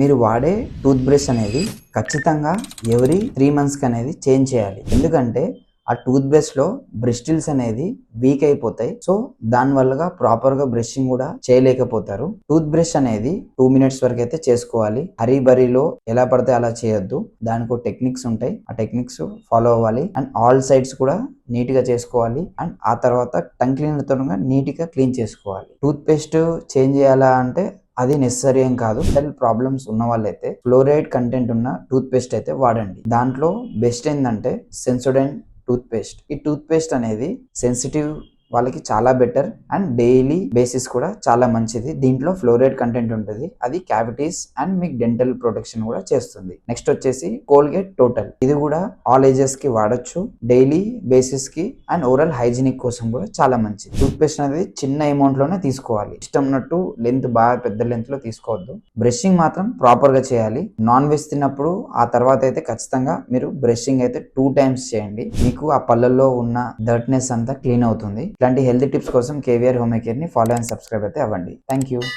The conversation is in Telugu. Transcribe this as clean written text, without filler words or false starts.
మీరు వాడే టూత్ బ్రష్ అనేది ఖచ్చితంగా ఎవ్రీ 3 మంత్స్కి అనేది చేంజ్ చేయాలి. ఎందుకంటే ఆ టూత్ బ్రష్లో బ్రిస్టిల్స్ అనేది వీక్ అయిపోతాయి. సో దానివల్లగా ప్రాపర్గా బ్రషింగ్ కూడా చేయలేకపోతారు. టూత్ బ్రష్ అనేది 2 మినిట్స్ వరకు అయితే చేసుకోవాలి. హరీబరీలో ఎలా పడితే అలా చేయొద్దు. దానికి టెక్నిక్స్ ఉంటాయి. ఆ టెక్నిక్స్ ఫాలో అవ్వాలి. అండ్ ఆల్ సైడ్స్ కూడా నీట్గా చేసుకోవాలి. అండ్ ఆ తర్వాత టంగ్ క్లీనర్తో నీట్గా క్లీన్ చేసుకోవాలి. టూత్ పేస్ట్ చేంజ్ చేయాలా అంటే అది నెసరీ ఏం కాదు. ప్రాబ్లమ్స్ ఉన్న వాళ్ళైతే ఫ్లోరైడ్ కంటెంట్ ఉన్న టూత్ పేస్ట్ అయితే వాడండి. దాంట్లో బెస్ట్ ఏంటంటే సెన్సోడైన్ టూత్ పేస్ట్. ఈ టూత్ పేస్ట్ అనేది సెన్సిటివ్ వాళ్ళకి చాలా బెటర్ అండ్ డైలీ బేసిస్ కూడా చాలా మంచిది. దీంట్లో ఫ్లోరైడ్ కంటెంట్ ఉంటుంది. అది క్యావిటీస్ అండ్ మీకు డెంటల్ ప్రొటెక్షన్ కూడా చేస్తుంది. నెక్స్ట్ వచ్చేసి కోల్గేట్ టోటల్. ఇది కూడా ఆల్ ఏజెస్ కి వాడొచ్చు. డైలీ బేసిస్ కి అండ్ ఓరల్ హైజీనిక్ కోసం కూడా చాలా మంచిది. టూత్ పేస్ట్ అనేది చిన్న అమౌంట్ లోనే తీసుకోవాలి. ఇష్టం ఉన్నట్టు లెంత్ బాగా పెద్ద లెంత్ లో తీసుకోవద్దు. బ్రషింగ్ మాత్రం ప్రాపర్ గా చేయాలి. నాన్ వెజ్ తిన్నప్పుడు ఆ తర్వాత అయితే ఖచ్చితంగా మీరు బ్రషింగ్ అయితే 2 టైమ్స్ చేయండి. మీకు ఆ పళ్ళల్లో ఉన్న డర్ట్నెస్ అంతా క్లీన్ అవుతుంది. ఇలాంటి హెల్తీ టిప్స్ కోసం కేవీఆర్ హోమ్ కేర్ ని ఫాలో అండ్ సబ్స్క్రైబ్ అయితే అవ్వండి. Thank you.